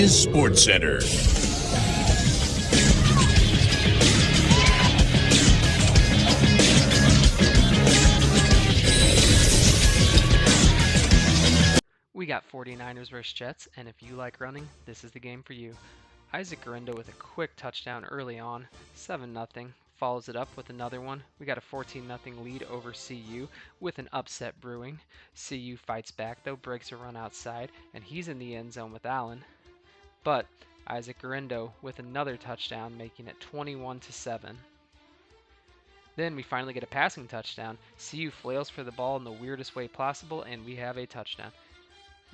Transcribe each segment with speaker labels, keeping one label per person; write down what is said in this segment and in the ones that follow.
Speaker 1: is SportsCenter.
Speaker 2: We got 49ers versus Jets, and if you like running, this is the game for you. Isaac Garindo with a quick touchdown early on, 7-0, follows it up with another one. We got a 14-0 lead over CU with an upset brewing. CU fights back though, breaks a run outside, and he's in the end zone with Allen. But Isaac Garindo with another touchdown, making it 21-7. Then we finally get a passing touchdown. CU flails for the ball in the weirdest way possible, and we have a touchdown.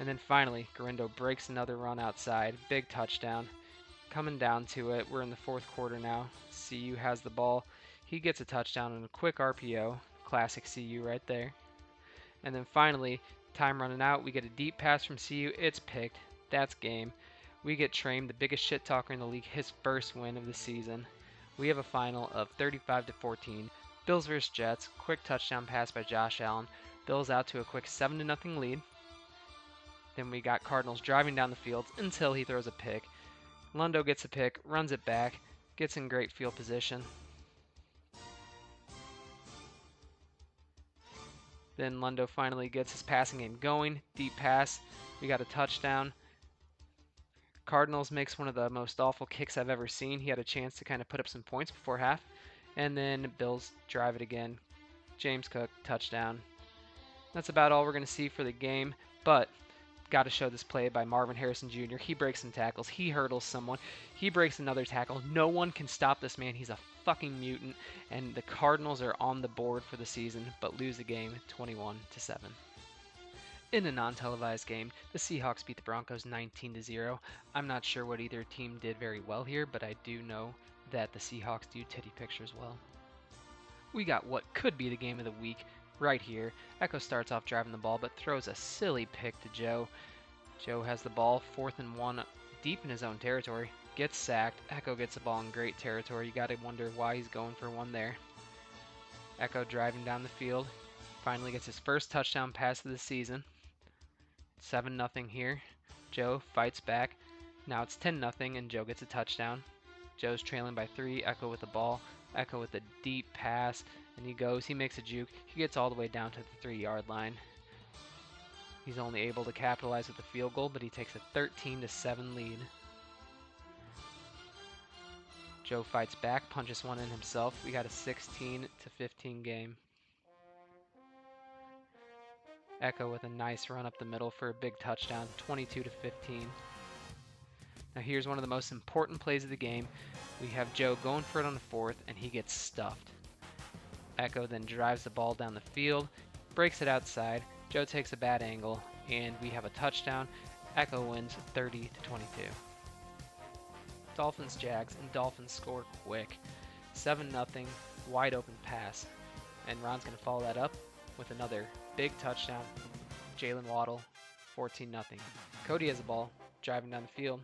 Speaker 2: And then finally, Garindo breaks another run outside. Big touchdown. Coming down to it, we're in the fourth quarter now. CU has the ball. He gets a touchdown and a quick RPO. Classic CU right there. And then finally, time running out, we get a deep pass from CU. It's picked. That's game. We get Traim, the biggest shit talker in the league, his first win of the season. We have a final of 35-14. Bills vs. Jets. Quick touchdown pass by Josh Allen. Bills out to a quick 7-0 lead. Then we got Cardinals driving down the field until he throws a pick. Lundo gets a pick, runs it back, gets in great field position. Then Lundo finally gets his passing game going. Deep pass. We got a touchdown. Cardinals makes one of the most awful kicks I've ever seen. He had a chance to kind of put up some points before half. And then Bills drive it again. James Cook, touchdown. That's about all we're going to see for the game. But got to show this play by Marvin Harrison Jr. He breaks some tackles. He hurdles someone. He breaks another tackle. No one can stop this man. He's a fucking mutant. And the Cardinals are on the board for the season, but lose the game 21-7. In a non-televised game, the Seahawks beat the Broncos 19-0. I'm not sure what either team did very well here, but I do know that the Seahawks do titty pictures well. We got what could be the game of the week right here. Echo starts off driving the ball, but throws a silly pick to Joe. Joe has the ball, 4th and 1, deep in his own territory. Gets sacked. Echo gets the ball in great territory. You got to wonder why he's going for one there. Echo driving down the field. Finally gets his first touchdown pass of the season. 7-0 here. Joe fights back. Now it's 10-0, and Joe gets a touchdown. Joe's trailing by 3. Echo with the ball. Echo with a deep pass. And he makes a juke. He gets all the way down to the 3-yard line. He's only able to capitalize with a field goal, but he takes a 13-7 lead. Joe fights back, punches one in himself. We got a 16-15 game. Echo with a nice run up the middle for a big touchdown, 22-15. Now here's one of the most important plays of the game. We have Joe going for it on the 4th, and he gets stuffed. Echo then drives the ball down the field, breaks it outside. Joe takes a bad angle, and we have a touchdown. Echo wins 30-22. Dolphins Jags, and Dolphins score quick. 7-0, wide open pass. And Ron's going to follow that up with another big touchdown. Jalen Waddle, 14-0. Cody has the ball, driving down the field,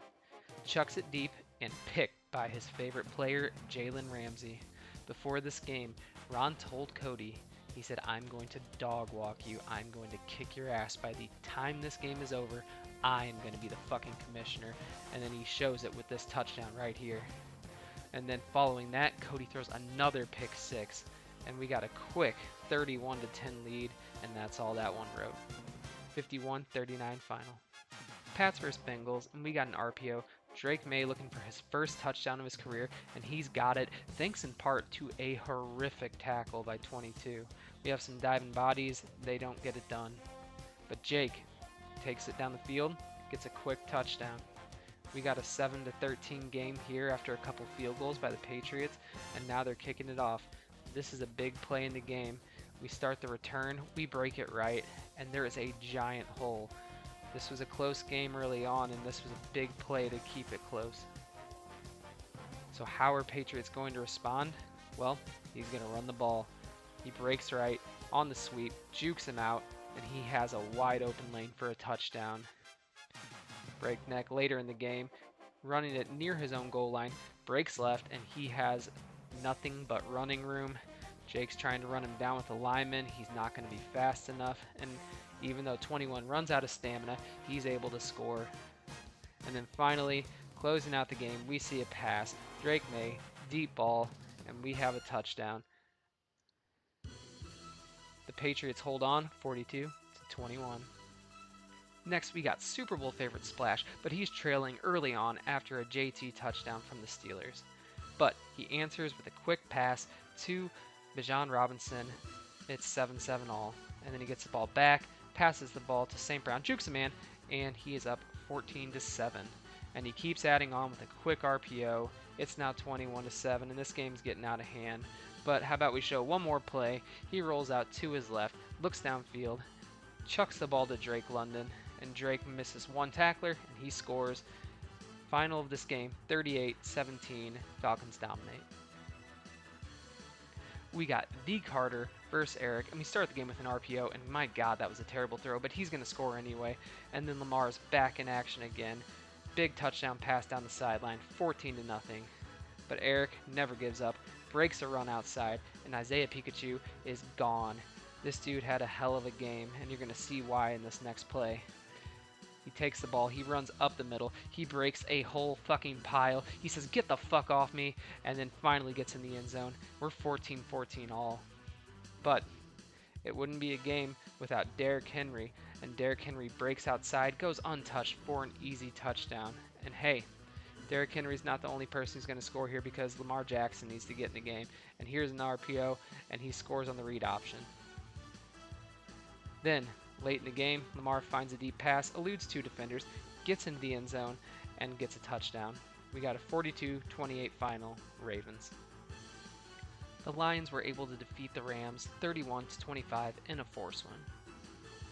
Speaker 2: chucks it deep, and picked by his favorite player, Jalen Ramsey. Before this game, Ron told Cody, he said, I'm going to dog walk you. I'm going to kick your ass. By the time this game is over, I am going to be the fucking commissioner. And then he shows it with this touchdown right here. And then following that, Cody throws another pick 6. And we got a quick 31-10 lead. And that's all that one wrote. 51-39 final. Pats vs. Bengals, and we got an RPO. Drake May looking for his first touchdown of his career, and he's got it thanks in part to a horrific tackle by 22. We have some diving bodies, they don't get it done. But Jake takes it down the field, gets a quick touchdown. We got a 7-13 game here after a couple field goals by the Patriots, and now they're kicking it off. This is a big play in the game. We start the return, we break it right, and there is a giant hole. This was a close game early on, and this was a big play to keep it close. So how are Patriots going to respond? Well, he's going to run the ball. He breaks right on the sweep, jukes him out, and he has a wide open lane for a touchdown. Breakneck later in the game, running it near his own goal line, breaks left, and he has nothing but running room. Jake's trying to run him down with a lineman. He's not going to be fast enough, and even though 21 runs out of stamina, he's able to score. And then finally, closing out the game, we see a pass. Drake May, deep ball, and we have a touchdown. The Patriots hold on 42-21. Next, we got Super Bowl favorite Splash, but he's trailing early on after a JT touchdown from the Steelers. But he answers with a quick pass to Bijan Robinson. It's 7-7 all. And then he gets the ball back, passes the ball to St. Brown, jukes a man, and he is up 14-7. And he keeps adding on with a quick RPO. It's now 21-7, and this game's getting out of hand. But how about we show one more play? He rolls out to his left, looks downfield, chucks the ball to Drake London, and Drake misses one tackler, and he scores. Final of this game, 38-17, Falcons dominate. We got the Carter versus Eric, and we start the game with an RPO, and my God, that was a terrible throw, but he's going to score anyway. And then Lamar's back in action again. Big touchdown pass down the sideline, 14-0. But Eric never gives up, breaks a run outside, and Isaiah Pikachu is gone. This dude had a hell of a game, and you're going to see why in this next play. He takes the ball, he runs up the middle, he breaks a whole fucking pile. He says, "Get the fuck off me," and then finally gets in the end zone. We're 14-14 all. But it wouldn't be a game without Derrick Henry, and Derrick Henry breaks outside, goes untouched for an easy touchdown. And hey, Derrick Henry's not the only person who's going to score here because Lamar Jackson needs to get in the game. And here's an RPO, and he scores on the read option. Then, late in the game, Lamar finds a deep pass, eludes two defenders, gets into the end zone, and gets a touchdown. We got a 42-28 final, Ravens. The Lions were able to defeat the Rams 31-25 in a force win.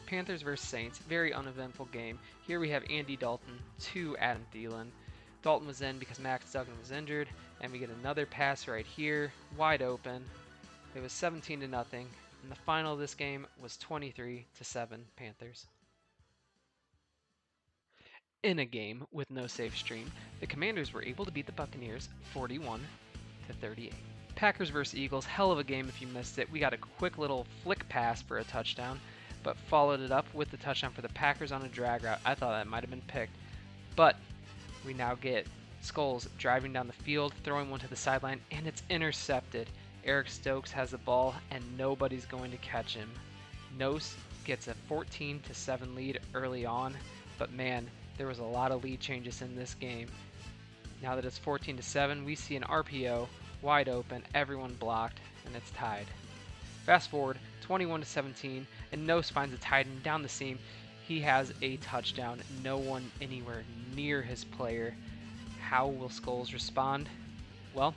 Speaker 2: Panthers vs. Saints, very uneventful game. Here we have Andy Dalton to Adam Thielen. Dalton was in because Max Duggan was injured, and we get another pass right here, wide open. It was 17-0. And the final of this game was 23-7 Panthers. In a game with no save stream, the Commanders were able to beat the Buccaneers 41-38. Packers vs. Eagles, hell of a game if you missed it. We got a quick little flick pass for a touchdown, but followed it up with the touchdown for the Packers on a drag route. I thought that might have been picked. But we now get Scholes driving down the field, throwing one to the sideline, and it's intercepted. Eric Stokes has the ball, and nobody's going to catch him. Nose gets a 14-7 lead early on, but man, there was a lot of lead changes in this game. Now that it's 14-7, we see an RPO, wide open, everyone blocked, and it's tied. Fast forward, 21-17, and Nose finds a tight end down the seam. He has a touchdown, no one anywhere near his player. How will Scholes respond? Well,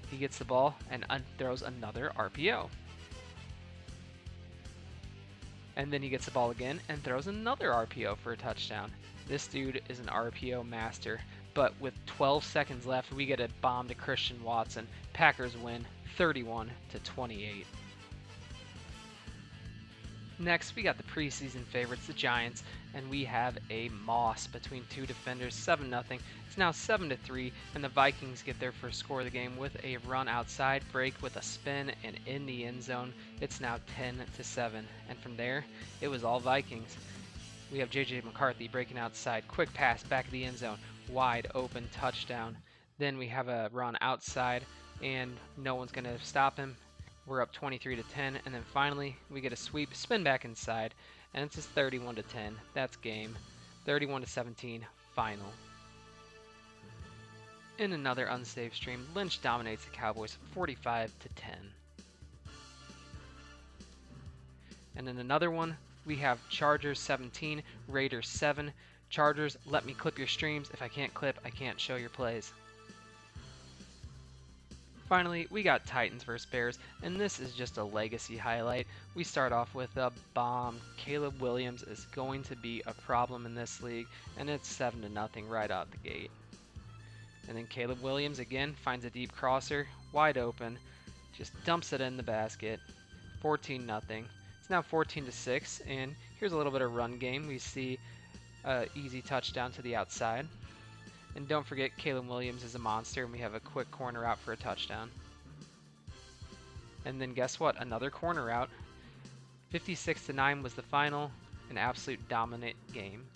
Speaker 2: he gets the ball and throws another RPO. And then he gets the ball again and throws another RPO for a touchdown. This dude is an RPO master. But with 12 seconds left, we get a bomb to Christian Watson. Packers win 31-28. Next, we got the preseason favorites, the Giants, and we have a moss between two defenders, 7-0. It's now 7-3, and the Vikings get their first score of the game with a run outside, break with a spin, and in the end zone. It's now 10-7, and from there, it was all Vikings. We have J.J. McCarthy breaking outside, quick pass back of the end zone, wide open touchdown. Then we have a run outside, and no one's going to stop him. We're up 23-10, and then finally we get a sweep, spin back inside, and it's just 31-10. That's game. 31-17 final. In another unsaved stream, Lynch dominates the Cowboys 45-10. And in another one, we have Chargers 17, Raiders 7. Chargers, let me clip your streams. If I can't clip, I can't show your plays. Finally, we got Titans vs. Bears, and this is just a legacy highlight. We start off with a bomb. Caleb Williams is going to be a problem in this league, and it's 7-0 right out the gate. And then Caleb Williams again finds a deep crosser, wide open, just dumps it in the basket, 14-0. It's now 14-6, and here's a little bit of run game. We see an easy touchdown to the outside. And don't forget, Caleb Williams is a monster, and we have a quick corner out for a touchdown. And then guess what? Another corner out. 56-9 was the final. An absolute dominant game.